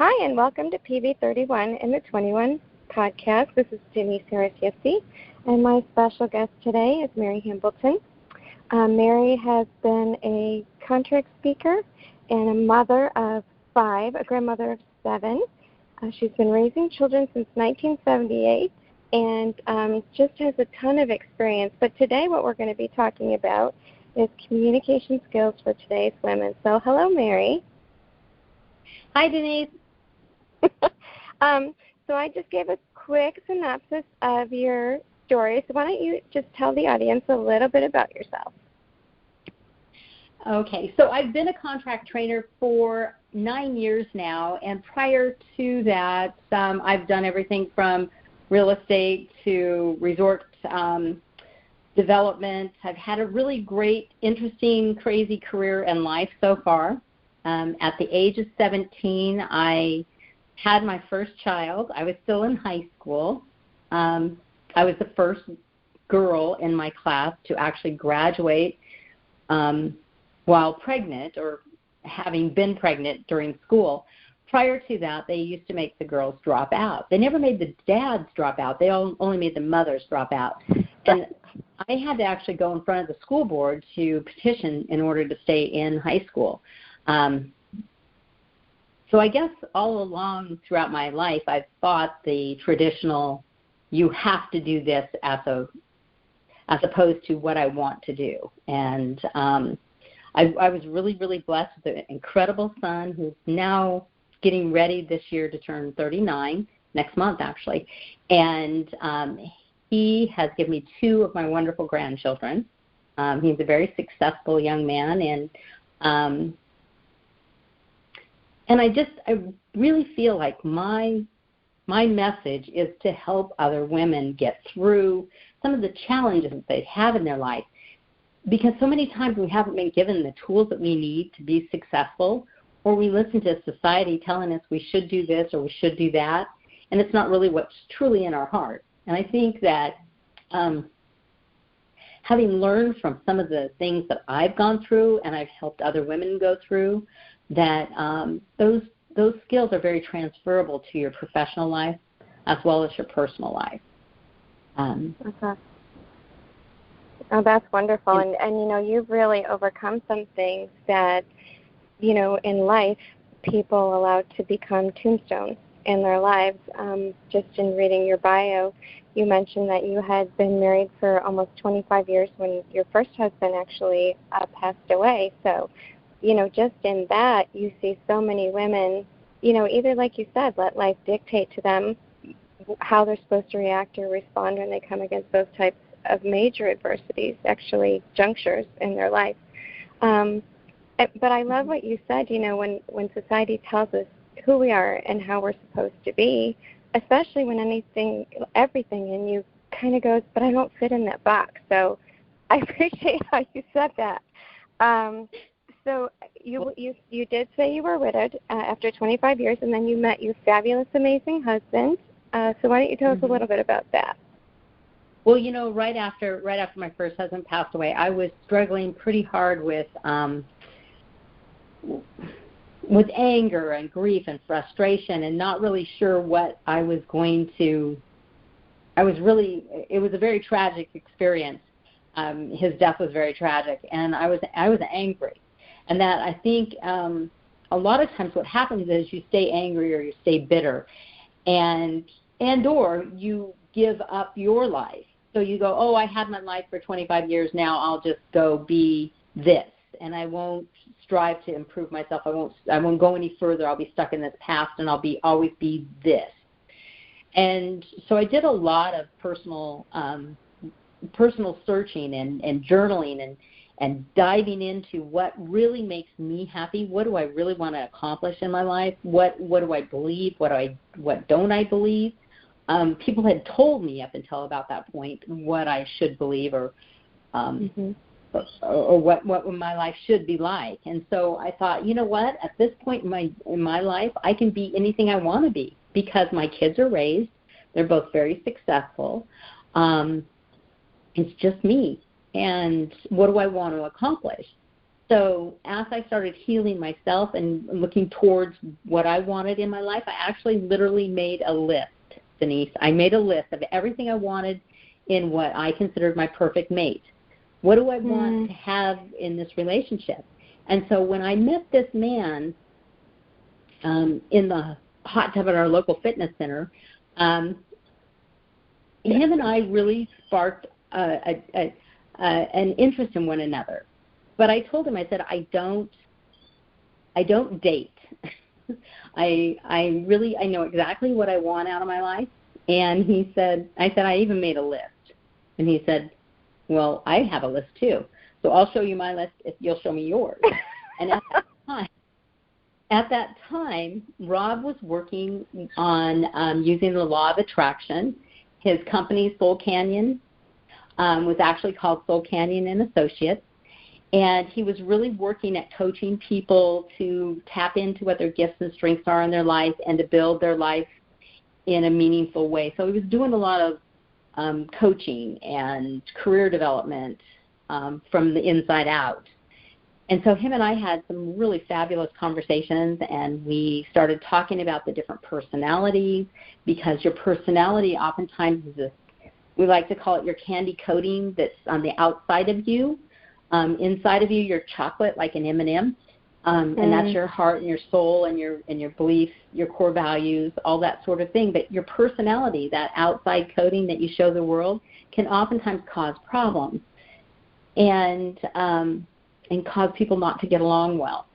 Hi, and welcome to PV31 and the 21 podcast. This is Denise Harris-Yessi, and my special guest today is Mary Hambleton. Mary has been a contract speaker and a mother of 5, a grandmother of 7. She's been raising children since 1978 and just has a ton of experience. But today what we're going to be talking about is communication skills for today's women. So hello, Mary. Hi, Denise. So I just gave a quick synopsis of your story. So why don't you just tell the audience a little bit about yourself? Okay, so I've been a contract trainer for 9 years now, and prior to that, I've done everything from real estate to resort development. I've had a really great, interesting, crazy career and life so far. At the age of 17, I had my first child. I was still in high school. I was the first girl in my class to actually graduate while pregnant or having been pregnant during school. Prior to that, they used to make the girls drop out. They never made the dads drop out. They only made the mothers drop out. And I had to actually go in front of the school board to petition in order to stay in high school. So I guess all along throughout my life, I've thought the traditional, you have to do this as opposed to what I want to do. And I was really, really blessed with an incredible son who's now getting ready this year to turn 39, next month actually. And he has given me 2 of my wonderful grandchildren. He's a very successful young man, and I really feel like my message is to help other women get through some of the challenges that they have in their life, because so many times we haven't been given the tools that we need to be successful, or we listen to society telling us we should do this or we should do that, and it's not really what's truly in our heart. And I think that having learned from some of the things that I've gone through and I've helped other women go through, that those skills are very transferable to your professional life as well as your personal life. Okay. Oh, that's wonderful. And you know, you've really overcome some things that, you know, in life people allowed to become tombstones in their lives. Just in reading your bio, you mentioned that you had been married for almost 25 years when your first husband actually passed away. So, you know, just in that, you see so many women, you know, either like you said, let life dictate to them how they're supposed to react or respond when they come against those types of major adversities, actually junctures in their life. But I love what you said, you know, when society tells us who we are and how we're supposed to be, especially when everything in you kind of goes, but I don't fit in that box. So I appreciate how you said that. So you did say you were widowed after 25 years, and then you met your fabulous, amazing husband. So why don't you tell us a little bit about that? Well, you know, right after my first husband passed away, I was struggling pretty hard with anger and grief and frustration, and not really sure what I was going to. It was a very tragic experience. His death was very tragic, and I was angry. And that I think a lot of times what happens is you stay angry or you stay bitter, and or you give up your life. So you go, oh, I had my life for 25 years, now I'll just go be this, and I won't strive to improve myself. I won't go any further. I'll be stuck in this past, and I'll always be this. And so I did a lot of personal searching and journaling and diving into what really makes me happy. What do I really want to accomplish in my life? What do I believe? What don't I believe? People had told me up until about that point what I should believe or what my life should be like. And so I thought, you know what? At this point in my life, I can be anything I want to be because my kids are raised. They're both very successful. It's just me. And what do I want to accomplish? So as I started healing myself and looking towards what I wanted in my life, I actually literally made a list, Denise. I made a list of everything I wanted in what I considered my perfect mate. What do I want to have in this relationship? And so when I met this man in the hot tub at our local fitness center, him and I really sparked an interest in one another. But I told him, I said, I don't date. I know exactly what I want out of my life. And I said, I even made a list. And he said, well, I have a list too. So I'll show you my list if you'll show me yours. And at that time, Rob was working on using the law of attraction. His company, Soul Canyon, was actually called Soul Canyon and Associates. And he was really working at coaching people to tap into what their gifts and strengths are in their life and to build their life in a meaningful way. So he was doing a lot of coaching and career development from the inside out. And so him and I had some really fabulous conversations, and we started talking about the different personalities, because your personality oftentimes is we like to call it your candy coating that's on the outside of you. Inside of you, you're chocolate, like an M&M, and that's your heart and your soul and your beliefs, your core values, all that sort of thing. But your personality, that outside coating that you show the world, can oftentimes cause problems and cause people not to get along well.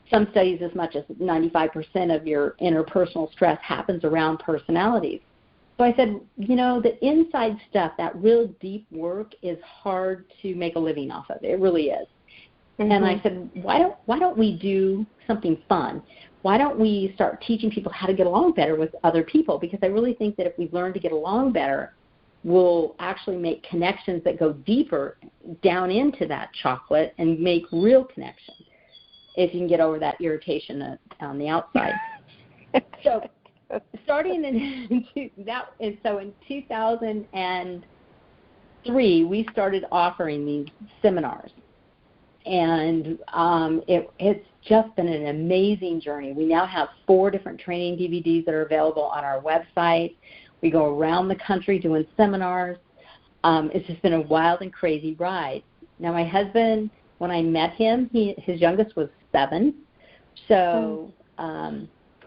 Some studies, as much as 95% of your interpersonal stress happens around personalities. So I said, the inside stuff, that real deep work, is hard to make a living off of. It really is. And I said, why don't we do something fun? Why don't we start teaching people how to get along better with other people? Because I really think that if we learn to get along better, we'll actually make connections that go deeper down into that chocolate and make real connections if you can get over that irritation on the outside. So starting in 2003, we started offering these seminars, and it's just been an amazing journey. We now have 4 different training DVDs that are available on our website. We go around the country doing seminars. It's just been a wild and crazy ride. Now, my husband, when I met him, his youngest was 7, so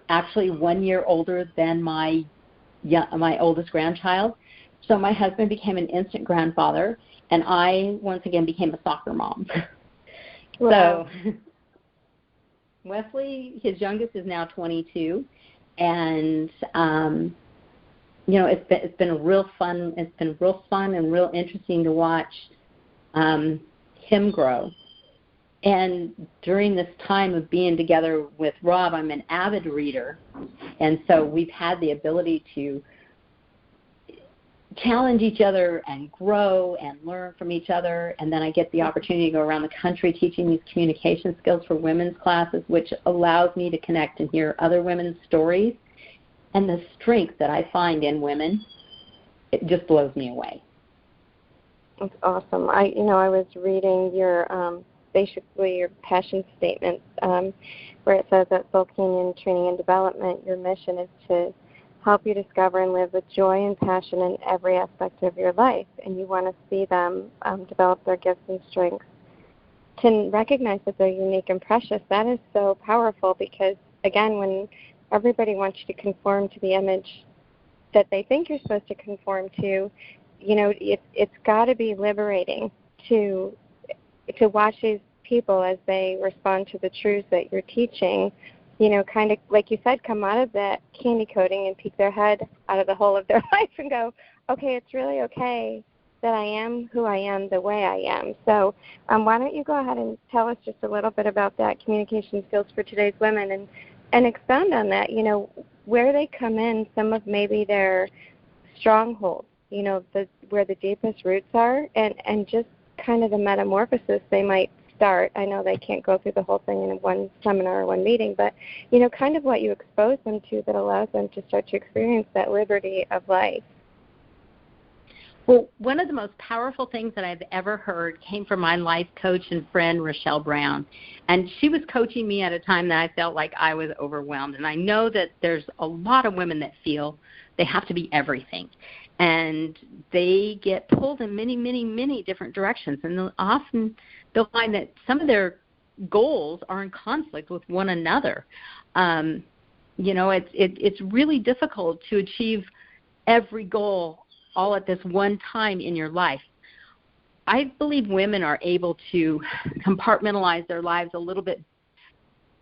actually 1 year older than my oldest grandchild. So my husband became an instant grandfather, and I once again became a soccer mom. Wow. So Wesley, his youngest, is now 22, and it's been real fun and real interesting to watch him grow. And during this time of being together with Rob, I'm an avid reader, and so we've had the ability to challenge each other and grow and learn from each other. And then I get the opportunity to go around the country teaching these communication skills for women's classes, which allows me to connect and hear other women's stories. And the strength that I find in women, it just blows me away. That's awesome. I was reading your basically your passion statement, where it says at Soul Canyon Training and Development, your mission is to help you discover and live with joy and passion in every aspect of your life, and you want to see them develop their gifts and strengths. To recognize that they're unique and precious, that is so powerful, because, again, when everybody wants you to conform to the image that they think you're supposed to conform to, it's got to be liberating to watch these people as they respond to the truths that you're teaching, kind of, like you said, come out of that candy coating and peek their head out of the hole of their life and go, okay, it's really okay that I am who I am the way I am. So why don't you go ahead and tell us just a little bit about that, communication skills for today's women, and expound on that, where they come in, some of maybe their strongholds, where the deepest roots are, and just kind of the metamorphosis they might start. I know they can't go through the whole thing in one seminar or one meeting, but, kind of what you expose them to that allows them to start to experience that liberty of life. Well, one of the most powerful things that I've ever heard came from my life coach and friend, Rochelle Brown. And she was coaching me at a time that I felt like I was overwhelmed. And I know that there's a lot of women that feel they have to be everything. And they get pulled in many, many, many different directions. And often they'll find that some of their goals are in conflict with one another. It's really difficult to achieve every goal all at this one time in your life. I believe women are able to compartmentalize their lives a little bit.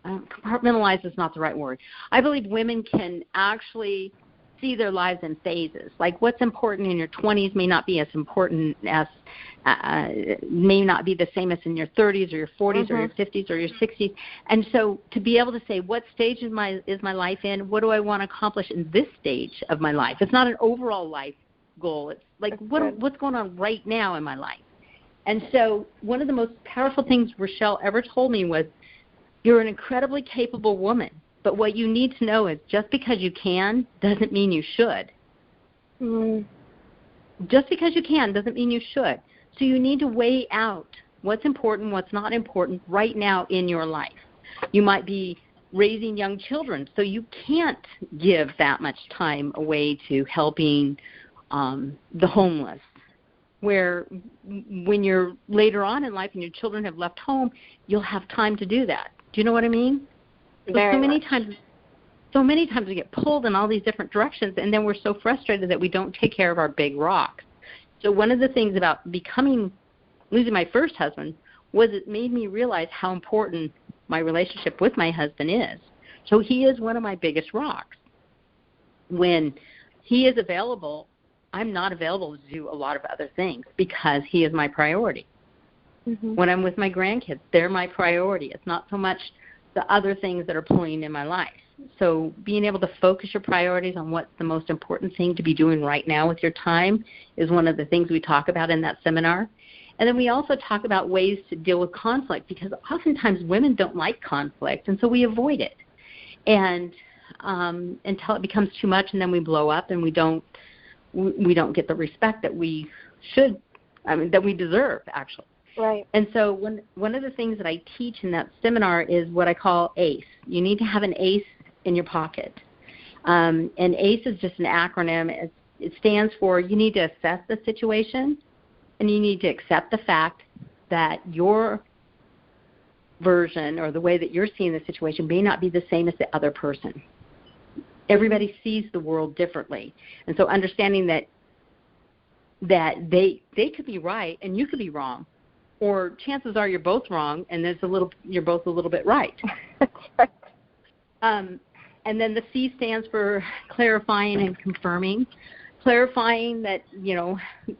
Compartmentalize is not the right word. I believe women can actually see their lives in phases. Like what's important in your 20s may not be as important as, may not be the same as in your 30s or your 40s or your 50s or your 60s. And so to be able to say, what stage is my life in? What do I want to accomplish in this stage of my life? It's not an overall life goal. It's like what's going on right now in my life. And so one of the most powerful things Rochelle ever told me was, you're an incredibly capable woman, but what you need to know is just because you can doesn't mean you should. Just because you can doesn't mean you should. So you need to weigh out what's important, what's not important right now in your life. You might be raising young children, so you can't give that much time away to helping the homeless, where when you're later on in life and your children have left home, you'll have time to do that. Do you know what I mean? So many times we get pulled in all these different directions, and then we're so frustrated that we don't take care of our big rocks. So one of the things about losing my first husband was it made me realize how important my relationship with my husband is. So he is one of my biggest rocks. When he is available, I'm not available to do a lot of other things because he is my priority. When I'm with my grandkids, they're my priority. It's not so much the other things that are pulling in my life. So being able to focus your priorities on what's the most important thing to be doing right now with your time is one of the things we talk about in that seminar. And then we also talk about ways to deal with conflict, because oftentimes women don't like conflict, and so we avoid it. And until it becomes too much, and then we blow up and we don't get the respect that we should, that we deserve, actually. Right. And so one of the things that I teach in that seminar is what I call ACE. You need to have an ACE in your pocket. And ACE is just an acronym. It stands for, you need to assess the situation, and you need to accept the fact that your version or the way that you're seeing the situation may not be the same as the other person. Everybody sees the world differently. And so understanding that they could be right and you could be wrong, or chances are you're both wrong and you're both a little bit right. That's right. And then the C stands for clarifying and confirming. Clarifying that,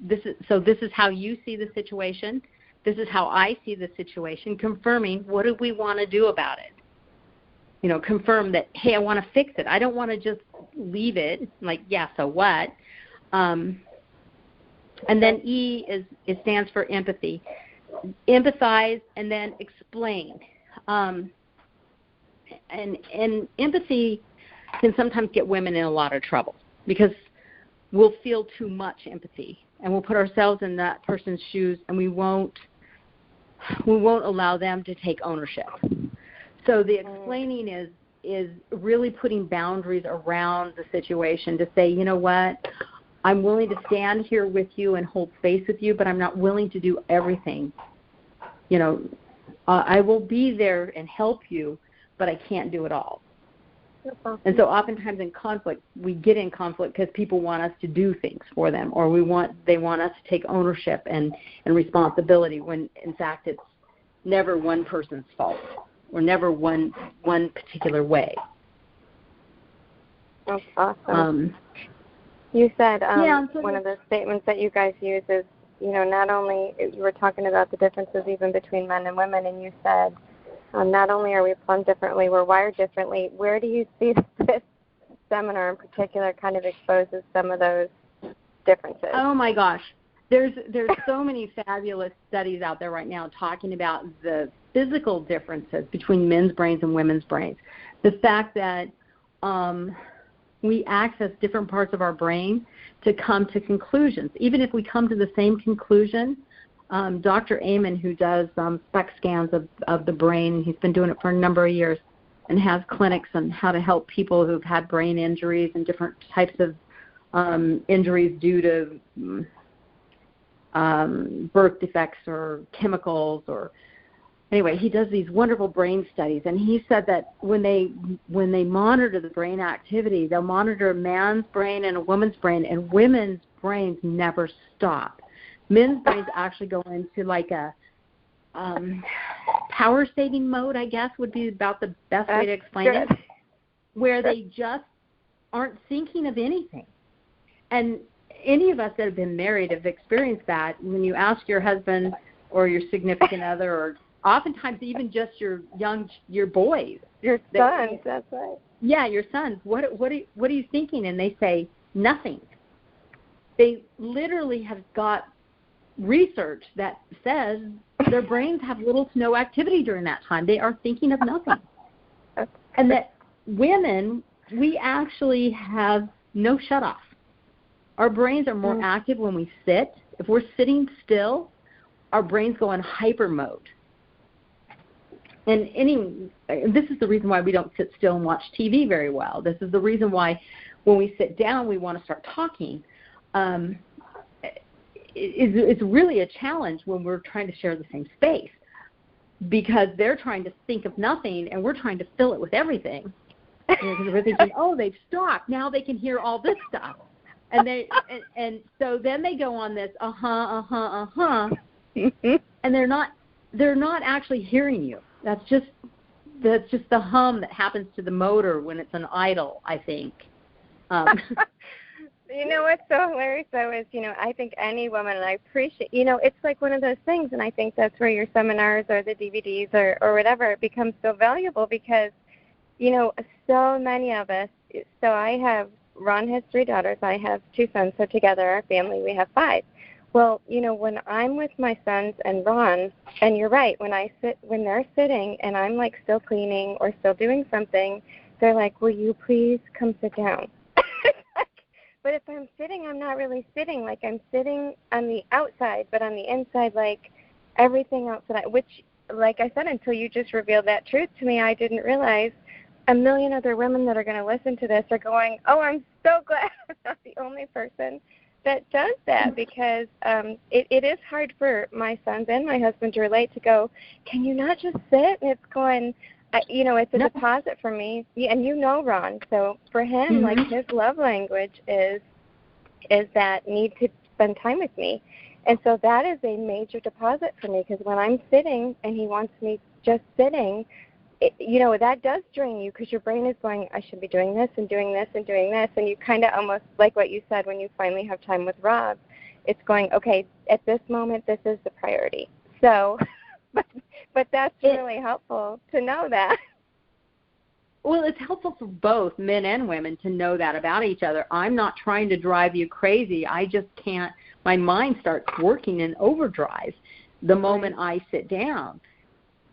this is how you see the situation. This is how I see the situation. Confirming, what do we want to do about it? Confirm that, hey, I want to fix it. I don't want to just leave it like, yeah, so what? And then E it stands for empathy. Empathize and then explain. And empathy can sometimes get women in a lot of trouble because we'll feel too much empathy and we'll put ourselves in that person's shoes, and we won't allow them to take ownership. So the explaining is really putting boundaries around the situation to say, you know what, I'm willing to stand here with you and hold space with you, but I'm not willing to do everything. I will be there and help you, but I can't do it all. Awesome. And so oftentimes in conflict, we get in conflict because people want us to do things for them, or they want us to take ownership and responsibility, when in fact it's never one person's fault or never one particular way. That's awesome. You said so one of the statements that you guys use is, not only, you were talking about the differences even between men and women, and you said, not only are we plumbed differently, we're wired differently. Where do you see this seminar in particular kind of exposes some of those differences? Oh my gosh. There's so many fabulous studies out there right now talking about the physical differences between men's brains and women's brains. The fact that, we access different parts of our brain to come to conclusions. Even if we come to the same conclusion, Dr. Amen, who does SPECT scans of the brain, he's been doing it for a number of years and has clinics on how to help people who've had brain injuries and different types of injuries due to birth defects or chemicals or anyway, he does these wonderful brain studies, and he said that when they monitor the brain activity, they'll monitor a man's brain and a woman's brain, and women's brains never stop. Men's brains actually go into like a power saving mode, I guess would be about the best way to explain it, where they just aren't thinking of anything. And any of us that have been married have experienced that. When you ask your husband or your significant other, or oftentimes even just your boys, your sons, that's right. Yeah, your sons. What are you thinking? And they say nothing. They literally have got research that says their brains have little to no activity during that time. They are thinking of nothing. And that women, we actually have no shut-off. Our brains are more active when we sit. If we're sitting still, our brains go in hyper mode. And this is the reason why we don't sit still and watch TV very well. This is the reason why when we sit down, we want to start talking. It's really a challenge when we're trying to share the same space, because they're trying to think of nothing and we're trying to fill it with everything. Because we're thinking, oh, they've stopped. Now they can hear all this stuff. And so then they go on this and they're not actually hearing you. That's just the hum that happens to the motor when it's an idle, I think. You know what's so hilarious, though, is, I think any woman, and I appreciate, it's like one of those things, and I think that's where your seminars or the DVDs or whatever, it becomes so valuable because, so many of us, so Ron has 3 daughters, I have 2 sons, so together, our family, we have 5. Well, when I'm with my sons and Ron, and you're right, when they're sitting and I'm like still cleaning or still doing something, they're like, will you please come sit down? But if I'm sitting, I'm not really sitting. Like I'm sitting on the outside, but on the inside, like everything outside, which, like I said, until you just revealed that truth to me, I didn't realize a million other women that are going to listen to this are going, oh, I'm so glad I'm not the only person that does that, because it is hard for my sons and my husband to relate, to go, can you not just sit? And it's going, it's a deposit for me. Yeah, and Ron, so for him, like his love language is that need to spend time with me. And so that is a major deposit for me, because when I'm sitting and he wants me just sitting, that does drain you, because your brain is going, I should be doing this and doing this and doing this. And you kind of almost, like what you said, when you finally have time with Rob, it's going, okay, at this moment, this is the priority. So, but that's really helpful to know that. Well, it's helpful for both men and women to know that about each other. I'm not trying to drive you crazy. I just can't. My mind starts working in overdrive the moment I sit down.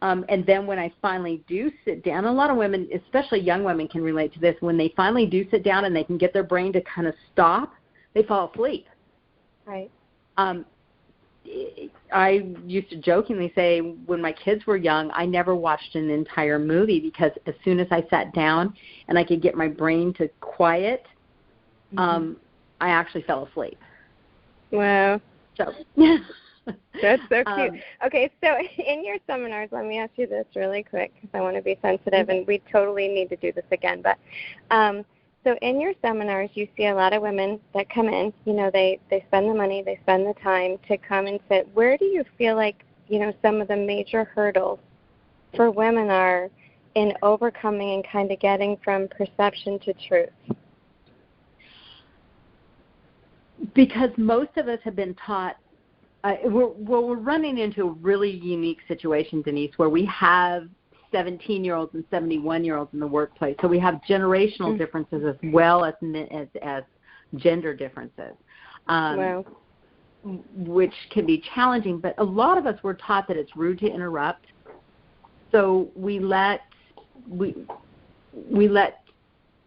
And then when I finally do sit down, a lot of women, especially young women, can relate to this. When they finally do sit down and they can get their brain to kind of stop, they fall asleep. Right. I used to jokingly say when my kids were young, I never watched an entire movie, because as soon as I sat down and I could get my brain to quiet, I actually fell asleep. Wow. So that's so cute. Okay, so in your seminars, let me ask you this really quick, because I want to be sensitive, and we totally need to do this again. But so in your seminars, you see a lot of women that come in. They spend the money, they spend the time to come and sit. Where do you feel like some of the major hurdles for women are in overcoming and kind of getting from perception to truth? Because most of us have been taught. We're running into a really unique situation, Denise, where we have 17-year-olds and 71-year-olds in the workplace. So we have generational differences as well as gender differences, which can be challenging. But a lot of us were taught that it's rude to interrupt. So we let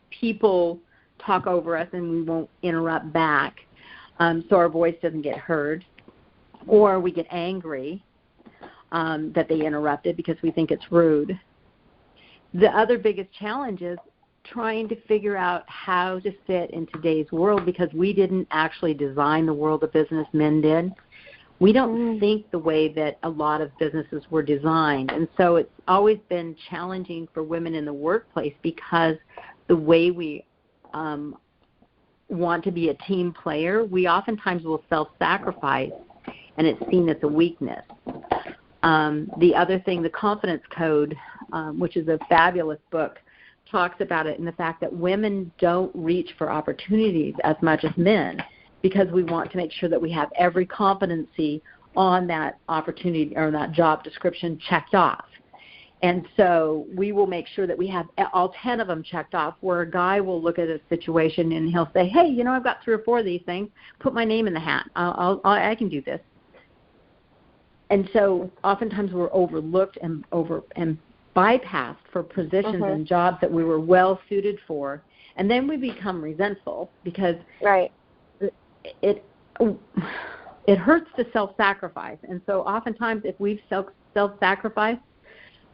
people talk over us and we won't interrupt back, so our voice doesn't get heard. Or we get angry that they interrupted because we think it's rude. The other biggest challenge is trying to figure out how to fit in today's world, because we didn't actually design the world of business, men did. We don't think the way that a lot of businesses were designed. And so it's always been challenging for women in the workplace, because the way we want to be a team player, we oftentimes will self-sacrifice, and it's seen as a weakness. The other thing, the Confidence Code, which is a fabulous book, talks about it, and the fact that women don't reach for opportunities as much as men, because we want to make sure that we have every competency on that opportunity or that job description checked off. And so we will make sure that we have all 10 of them checked off, where a guy will look at a situation and he'll say, hey, you know, I've got 3 or 4 of these things. Put my name in the hat. I can do this. And so oftentimes we're overlooked and bypassed for positions and jobs that we were well suited for. And then we become resentful, because it hurts to self-sacrifice. And so oftentimes if we've self-sacrificed,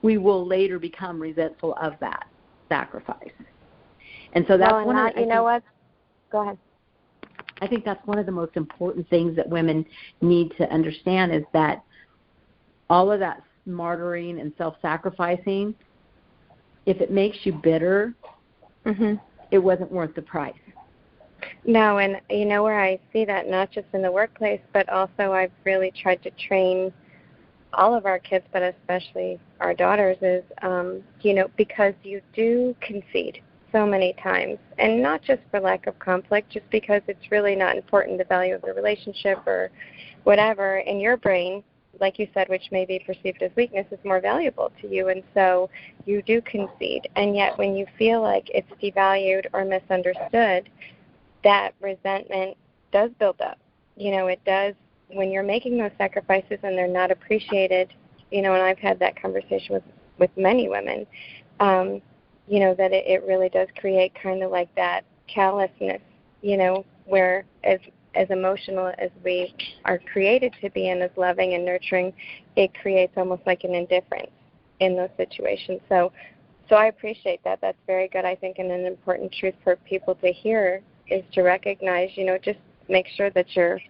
we will later become resentful of that sacrifice. And so that's Go ahead. I think that's one of the most important things that women need to understand, is that all of that martyring and self-sacrificing, if it makes you bitter, it wasn't worth the price. No, and you know where I see that, not just in the workplace, but also I've really tried to train all of our kids, but especially our daughters, is, because you do concede so many times, and not just for lack of conflict, just because it's really not important, the value of the relationship or whatever, in your brain, like you said, which may be perceived as weakness, is more valuable to you, and so you do concede. And yet when you feel like it's devalued or misunderstood, that resentment does build up. It does when you're making those sacrifices and they're not appreciated, and I've had that conversation with many women, that it really does create kind of like that callousness, where as emotional as we are created to be and as loving and nurturing, it creates almost like an indifference in those situations. So I appreciate that. That's very good, I think, and an important truth for people to hear is to recognize, just make sure that you're,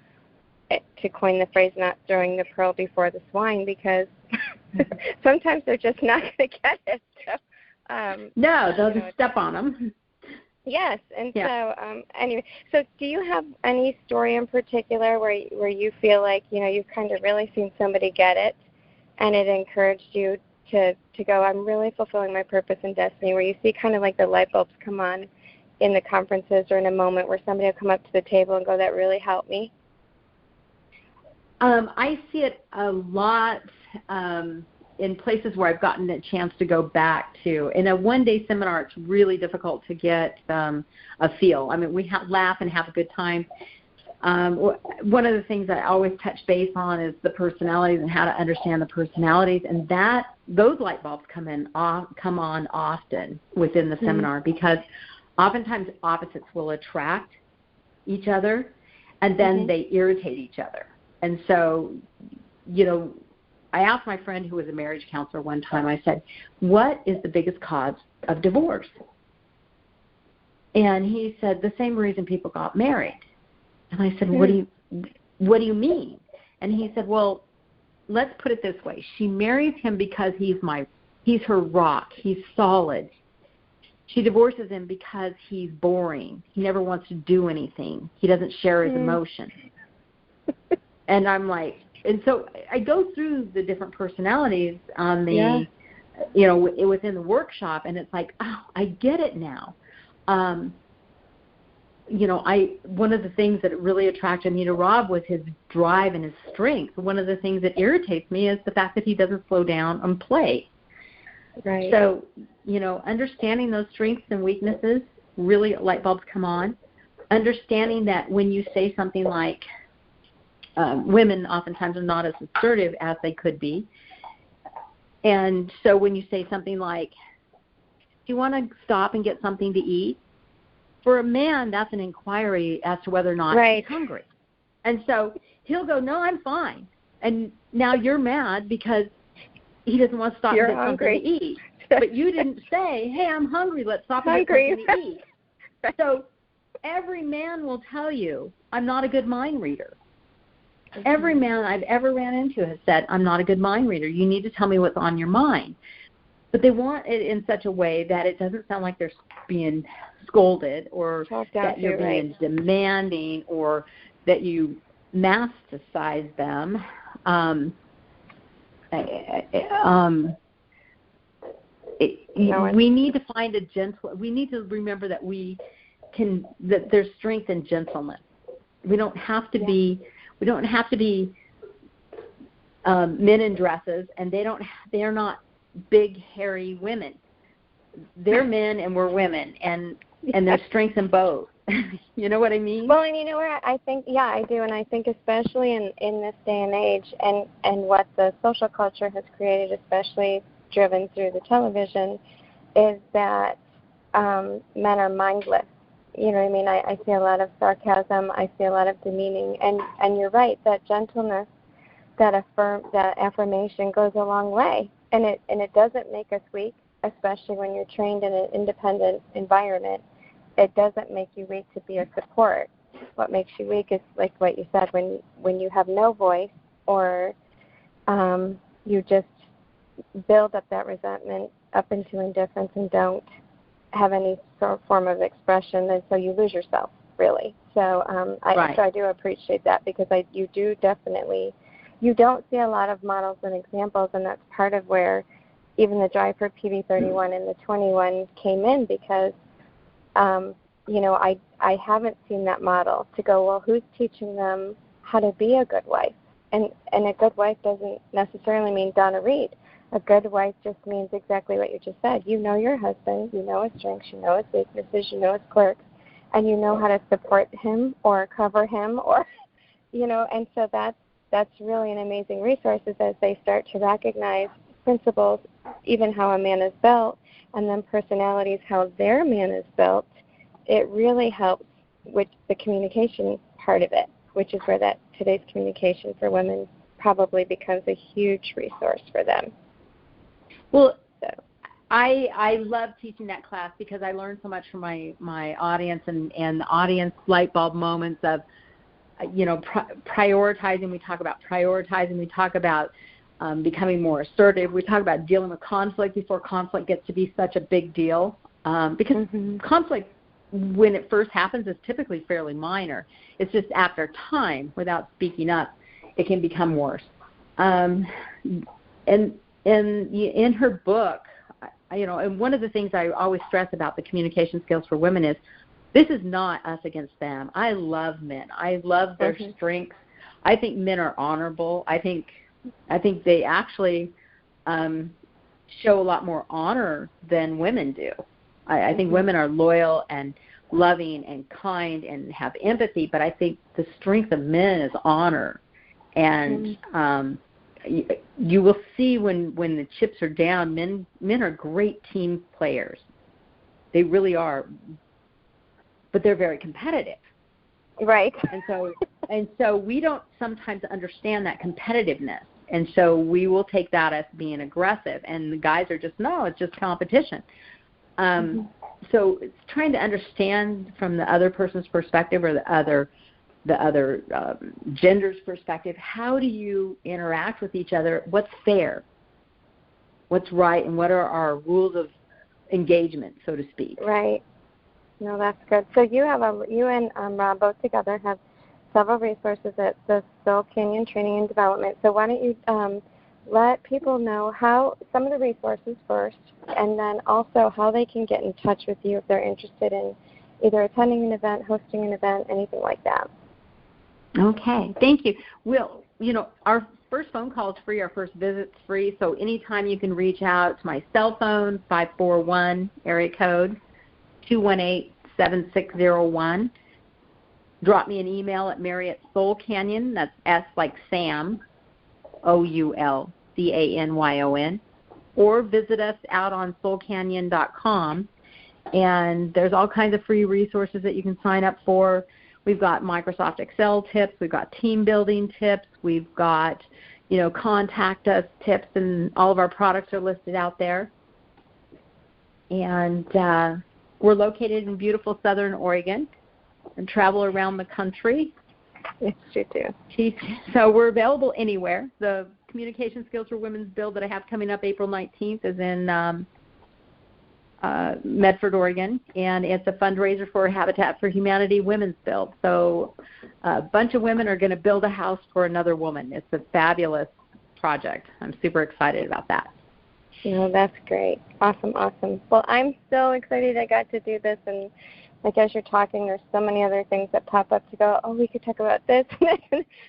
to coin the phrase, not throwing the pearl before the swine, because sometimes they're just not going to get it. So, no, they'll just step on them. Yes, and so anyway, so do you have any story in particular where you feel like, you've kind of really seen somebody get it and it encouraged you to go, I'm really fulfilling my purpose and destiny, where you see kind of like the light bulbs come on in the conferences or in a moment where somebody will come up to the table and go, that really helped me? I see it a lot in places where I've gotten a chance to go back to. In a one-day seminar, it's really difficult to get a feel. I mean, we laugh and have a good time. One of the things I always touch base on is the personalities and how to understand the personalities, and those light bulbs come on often within the seminar, because oftentimes opposites will attract each other, and then they irritate each other. And so, I asked my friend who was a marriage counselor one time, I said, what is the biggest cause of divorce? And he said, the same reason people got married. And I said, what do you mean? And he said, well, let's put it this way. She marries him because he's her rock. He's solid. She divorces him because he's boring. He never wants to do anything. He doesn't share his emotions. And I'm like, and so I go through the different personalities on the, within the workshop, and it's like, oh, I get it now. One of the things that really attracted me to Rob was his drive and his strength. One of the things that irritates me is the fact that he doesn't slow down and play. Right. So, understanding those strengths and weaknesses, really light bulbs come on. Understanding that when you say something like, women oftentimes are not as assertive as they could be. And so when you say something like, do you want to stop and get something to eat? For a man, that's an inquiry as to whether or not he's hungry. And so he'll go, no, I'm fine. And now you're mad because he doesn't want to stop and get something to eat. But you didn't say, hey, I'm hungry, let's stop and get something to eat. So every man will tell you, I'm not a good mind reader. Every man I've ever ran into has said, I'm not a good mind reader. You need to tell me what's on your mind. But they want it in such a way that it doesn't sound like they're being scolded or that you're being demanding or that you masticize them. We need to find a gentle. We need to remember that that there's strength in gentleness. We don't have to be. We don't have to be men in dresses, and they are not big hairy women. They're men, and we're women, and there's strength in both. You know what I mean? Well, and you know what I think? Yeah, I do, and I think especially in this day and age, and what the social culture has created, especially driven through the television, is that men are mindless. You know what I mean? I see a lot of sarcasm. I see a lot of demeaning, and you're right. That gentleness, that affirmation goes a long way, and it doesn't make us weak, especially when you're trained in an independent environment. It doesn't make you weak to be a support. What makes you weak is like what you said, when you have no voice, or you just build up that resentment up into indifference and don't have any sort of form of expression, and so you lose yourself, really. So I do appreciate that, because you don't see a lot of models and examples, and that's part of where even the drive for PB31 and the 21 came in, because I haven't seen that model to go, well, who's teaching them how to be a good wife? And a good wife doesn't necessarily mean Donna Reed. A good wife just means exactly what you just said. You know your husband, you know his strengths, you know his weaknesses, you know his quirks, and you know how to support him or cover him, or, and so that's really an amazing resource, as they start to recognize principles, even how a man is built, and then personalities, how their man is built. It really helps with the communication part of it, which is where that today's communication for women probably becomes a huge resource for them. Well, I love teaching that class because I learned so much from my audience and the audience light bulb moments of, prioritizing. We talk about prioritizing. We talk about becoming more assertive. We talk about dealing with conflict before conflict gets to be such a big deal, because conflict, when it first happens, is typically fairly minor. It's just after time, without speaking up, it can become worse. And in her book, and one of the things I always stress about the communication skills for women is this is not us against them. I love men. I love their strengths. I think men are honorable. I think they actually show a lot more honor than women do. I think women are loyal and loving and kind and have empathy, but I think the strength of men is honor. And you will see when the chips are down, men are great team players. They really are, but they're very competitive. Right. And so we don't sometimes understand that competitiveness. And so we will take that as being aggressive, and the guys are just, no, it's just competition. So it's trying to understand from the other person's perspective, or the other gender's perspective, how do you interact with each other? What's fair? What's right? And what are our rules of engagement, so to speak? Right. No, that's good. So you and Rob both together have several resources at the Soul Canyon Training and Development. So why don't you let people know how some of the resources first, and then also how they can get in touch with you if they're interested in either attending an event, hosting an event, anything like that. Okay, thank you. Our first phone call is free. Our first visit's free. So anytime you can reach out to my cell phone, 541 area code 218-7601. Drop me an email at Mary at Soul Canyon. That's S like Sam, OULCANYON. Or visit us out on soulcanyon.com. And there's all kinds of free resources that you can sign up for. We've got Microsoft Excel tips. We've got team building tips. We've got, contact us tips, and all of our products are listed out there. And we're located in beautiful Southern Oregon and travel around the country. Yes, you do. So we're available anywhere. The Communication Skills for Women's Build that I have coming up April 19th is in Medford, Oregon, and it's a fundraiser for Habitat for Humanity Women's Build. So a bunch of women are going to build a house for another woman. It's a fabulous project. I'm super excited about that. That's great. Awesome. Well, I'm so excited I got to do this, and as you're talking, there's so many other things that pop up to go, we could talk about this.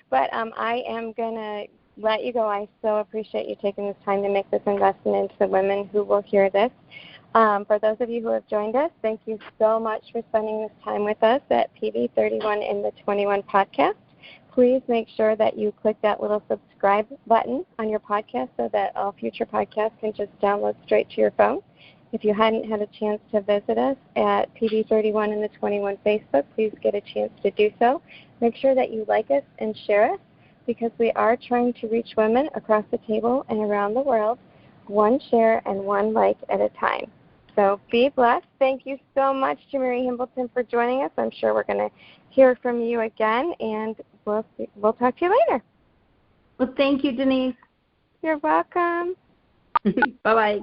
But I am going to let you go. I so appreciate you taking this time to make this investment into the women who will hear this. For those of you who have joined us, thank you so much for spending this time with us at PV31 in the 21 podcast. Please make sure that you click that little subscribe button on your podcast so that all future podcasts can just download straight to your phone. If you hadn't had a chance to visit us at PV31 in the 21 Facebook, please get a chance to do so. Make sure that you like us and share us, because we are trying to reach women across the table and around the world, one share and one like at a time. So be blessed. Thank you so much to Mary Hambleton for joining us. I'm sure we're going to hear from you again, and we'll talk to you later. Well, thank you, Denise. You're welcome. Bye-bye.